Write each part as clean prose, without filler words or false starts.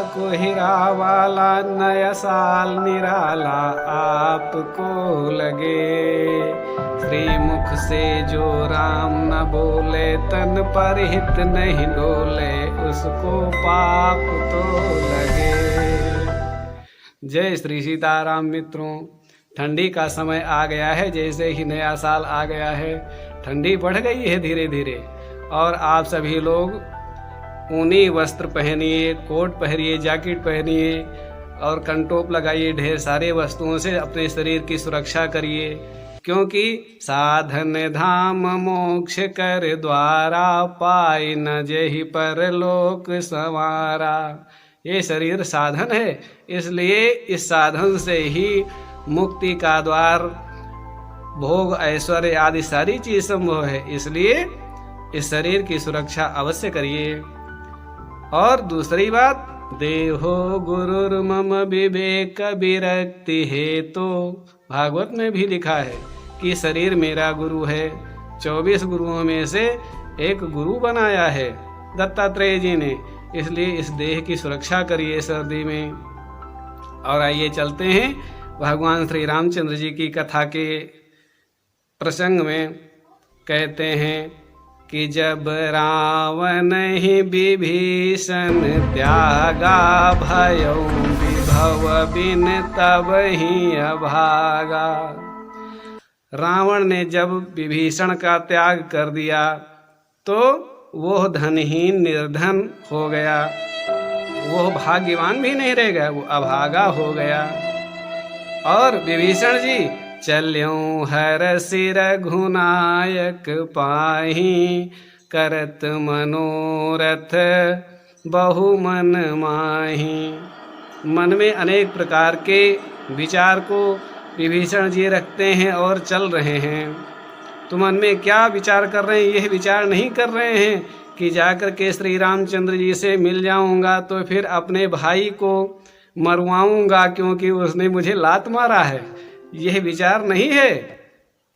को हीरा वाला, नया साल निराला आपको लगे। श्रीमुख से जो राम न बोले, तन पर हित नहीं डोले, उसको पाप तो लगे। जय श्री सीताराम। मित्रों, ठंडी का समय आ गया है। जैसे ही नया साल आ गया है, ठंडी बढ़ गई है धीरे धीरे, और आप सभी लोग ऊनी वस्त्र पहनिए, कोट पहनिए, जैकेट पहनिए और कंटोप लगाइए। ढेर सारे वस्तुओं से अपने शरीर की सुरक्षा करिए, क्योंकि साधन धाम मोक्ष कर द्वारा, पाई न जेहि परलोक संवारा। ये शरीर साधन है, इसलिए इस साधन से ही मुक्ति का द्वार, भोग, ऐश्वर्य आदि सारी चीज संभव है। इसलिए इस शरीर की सुरक्षा अवश्य करिए। और दूसरी बात, देहो गुरुर्मम विवेक विरक्ति हेतु। भागवत में भी लिखा है कि शरीर मेरा गुरु है। 24 गुरुओं में से एक गुरु बनाया है दत्तात्रेय जी ने। इसलिए इस देह की सुरक्षा करिए सर्दी में। और आइए चलते हैं भगवान श्री रामचंद्र जी की कथा के प्रसंग में। कहते हैं कि जब रावण ही विभीषण त्यागा, भयौ विभव बिन तब ही अभागा। रावण ने जब विभीषण का त्याग कर दिया तो वो धनहीन निर्धन हो गया, वो भाग्यवान भी नहीं रह गया, वो अभागा हो गया। और विभीषण जी चल्यों हर सिर रघुनायक पाही, करत मनोरथ बहु मन माही। मन में अनेक प्रकार के विचार को विभीषण जी रखते हैं और चल रहे हैं। तो मन में क्या विचार कर रहे हैं? यह विचार नहीं कर रहे हैं कि जाकर के श्री रामचंद्र जी से मिल जाऊंगा तो फिर अपने भाई को मरवाऊंगा क्योंकि उसने मुझे लात मारा है। यह विचार नहीं है।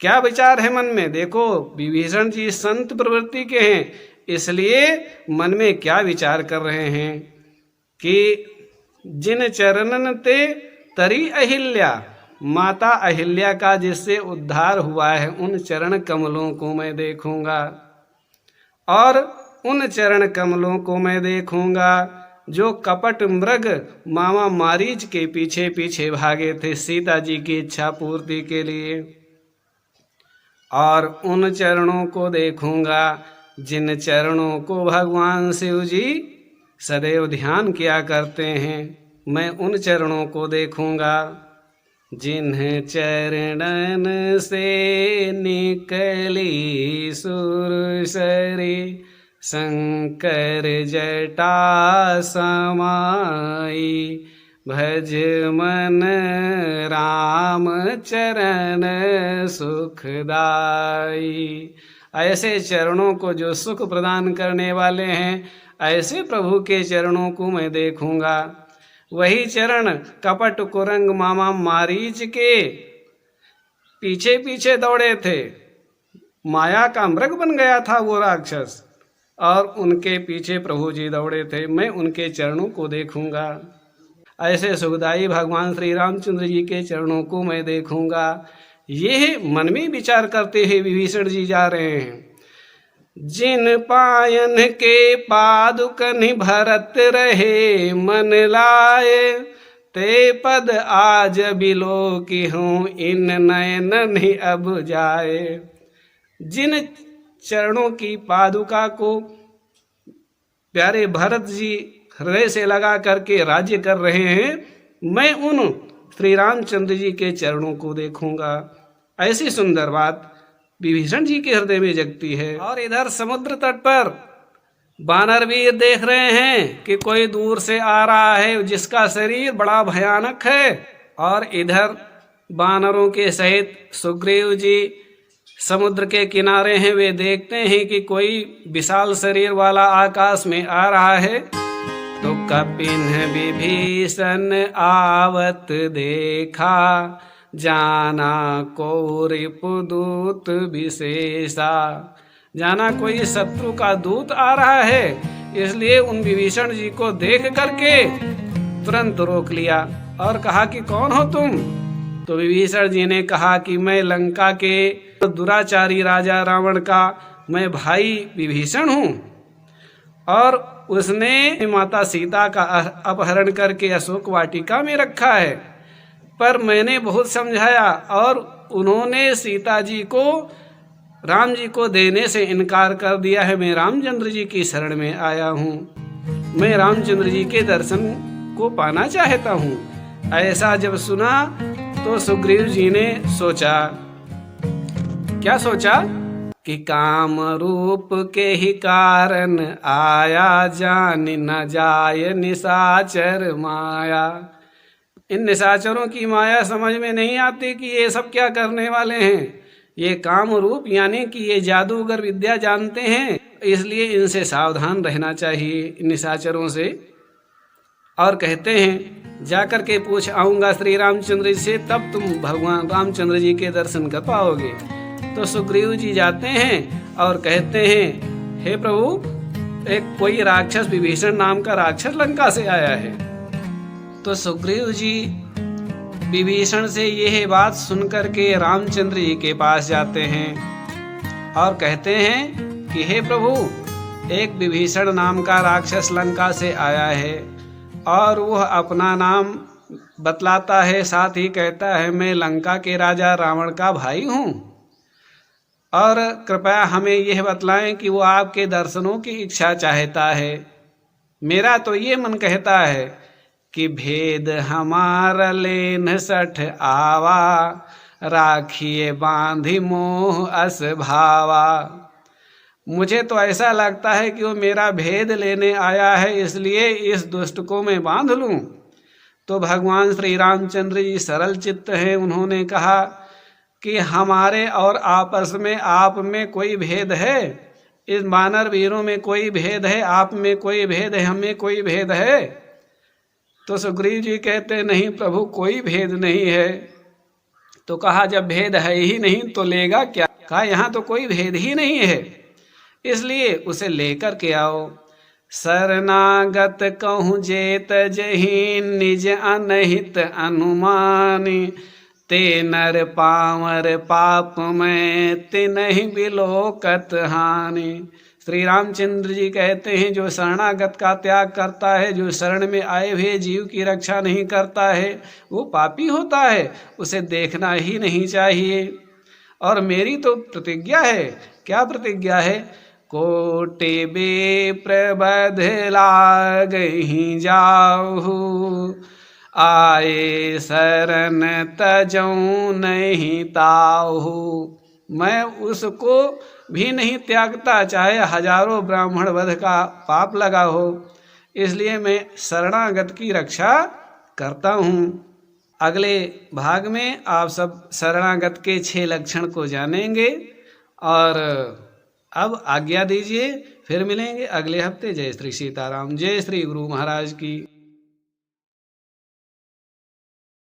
क्या विचार है मन में? देखो, विभीषण जी संत प्रवृत्ति के हैं, इसलिए मन में क्या विचार कर रहे हैं कि जिन चरणन ते तरी अहिल्या, माता अहिल्या का जिससे उद्धार हुआ है, उन चरण कमलों को मैं देखूंगा। और उन चरण कमलों को मैं देखूंगा जो कपट मृग मामा मारीच के पीछे पीछे भागे थे सीता जी की इच्छा पूर्ति के लिए। और उन चरणों को देखूंगा जिन चरणों को भगवान शिव जी सदैव ध्यान किया करते हैं। मैं उन चरणों को देखूंगा जिन्ह चरणन से निकली सुरसरी, शंकर जटा समाई, भज मन राम चरण सुखदाई। ऐसे चरणों को जो सुख प्रदान करने वाले हैं, ऐसे प्रभु के चरणों को मैं देखूंगा। वही चरण कपट कुरंग मामा मारीच के पीछे पीछे दौड़े थे। माया का मृग बन गया था वो राक्षस, और उनके पीछे प्रभु जी दौड़े थे। मैं उनके चरणों को देखूंगा। ऐसे सुखदाई भगवान श्री रामचंद्र जी के चरणों को मैं देखूंगा। ये मन में विचार करते हुए विभीषण जी जा रहे हैं। जिन पायन के पादुकन भरत रहे, मन लाए ते पद आज बिलो की हूँ, इन नयन ही अब जाए। जिन चरणों की पादुका को प्यारे भरत जी हृदय से लगा करके राज्य कर रहे हैं, मैं उन श्री रामचंद्र जी के चरणों को देखूंगा। ऐसी सुंदर बात विभीषण जी के हृदय में जगती है। और इधर समुद्र तट पर वानरवीर देख रहे हैं कि कोई दूर से आ रहा है जिसका शरीर बड़ा भयानक है। और इधर वानरों के सहित सुग्रीव जी समुद्र के किनारे हैं। वे देखते हैं कि कोई विशाल शरीर वाला आकाश में आ रहा है। तो कपिन विभीषण आवत देखा, जाना को रिपुदूत विशेषा। जाना कोई शत्रु का दूत आ रहा है, इसलिए उन विभीषण जी को देख करके तुरंत रोक लिया और कहा कि कौन हो तुम। तो विभीषण जी ने कहा कि मैं लंका के दुराचारी राजा रावण का मैं भाई विभीषण हूँ, और उसने माता सीता का अपहरण करके अशोक वाटिका में रखा है। पर मैंने बहुत समझाया और उन्होंने सीता जी को राम जी को देने से इनकार कर दिया है। मैं रामचंद्र जी की शरण में आया हूँ, मैं रामचंद्र जी के दर्शन को पाना चाहता हूँ। ऐसा जब सुना तो सुग्रीव जी ने सोचा, क्या सोचा कि काम रूप के ही कारण आया, जान न जाय निशाचर माया। इन निशाचरों की माया समझ में नहीं आती कि ये सब क्या करने वाले हैं। ये काम रूप यानी कि ये जादूगर विद्या जानते हैं, इसलिए इनसे सावधान रहना चाहिए, निशाचरों से। और कहते हैं जाकर के पूछ आऊँगा श्री रामचंद्र जी से, तब तुम भगवान रामचंद्र जी के दर्शन कर पाओगे। तो सुग्रीव जी जाते हैं और कहते हैं, हे प्रभु, एक कोई राक्षस विभीषण नाम का राक्षस लंका से आया है। तो सुग्रीव जी विभीषण से यह बात सुनकर के रामचंद्र जी के पास जाते हैं और कहते हैं कि हे प्रभु, एक विभीषण नाम का राक्षस लंका से आया है और वह अपना नाम बतलाता है, साथ ही कहता है मैं लंका के राजा रावण का भाई हूँ, और कृपया हमें यह बतलाएं कि वो आपके दर्शनों की इच्छा चाहता है। मेरा तो ये मन कहता है कि भेद हमारा लेन सठ आवा, राखिए बांधी मोह अस भावा। मुझे तो ऐसा लगता है कि वो मेरा भेद लेने आया है, इसलिए इस दुष्ट को मैं बांध लूं। तो भगवान श्री रामचंद्र जी सरल चित्त हैं, उन्होंने कहा कि हमारे और आपस में आप में कोई भेद है? इस वानर वीरों में कोई भेद है? आप में कोई भेद है? हमें कोई भेद है? तो सुग्रीव जी कहते नहीं प्रभु, कोई भेद नहीं है। तो कहा जब भेद है ही नहीं तो लेगा क्या? कहा यहाँ तो कोई भेद ही नहीं है, इसलिए उसे लेकर के आओ। शरणागत कहूँ जेत जही, निज अनहित अनुमानी, ते नर पावर पाप में ते नहीं बिलोकत हानि। श्री रामचंद्र जी कहते हैं जो शरणागत का त्याग करता है, जो शरण में आए हुए जीव की रक्षा नहीं करता है, वो पापी होता है, उसे देखना ही नहीं चाहिए। और मेरी तो प्रतिज्ञा है। क्या प्रतिज्ञा है? कोटि विप्रबध लागहि जाहु, आए शरण तजऊ नहीं ताहु। मैं उसको भी नहीं त्यागता, चाहे हजारों ब्राह्मण वध का पाप लगा हो, इसलिए मैं शरणागत की रक्षा करता हूँ। अगले भाग में आप सब शरणागत के 6 लक्षण को जानेंगे। और अब आज्ञा दीजिए, फिर मिलेंगे अगले हफ्ते। जय श्री सीताराम, जय श्री गुरु महाराज की।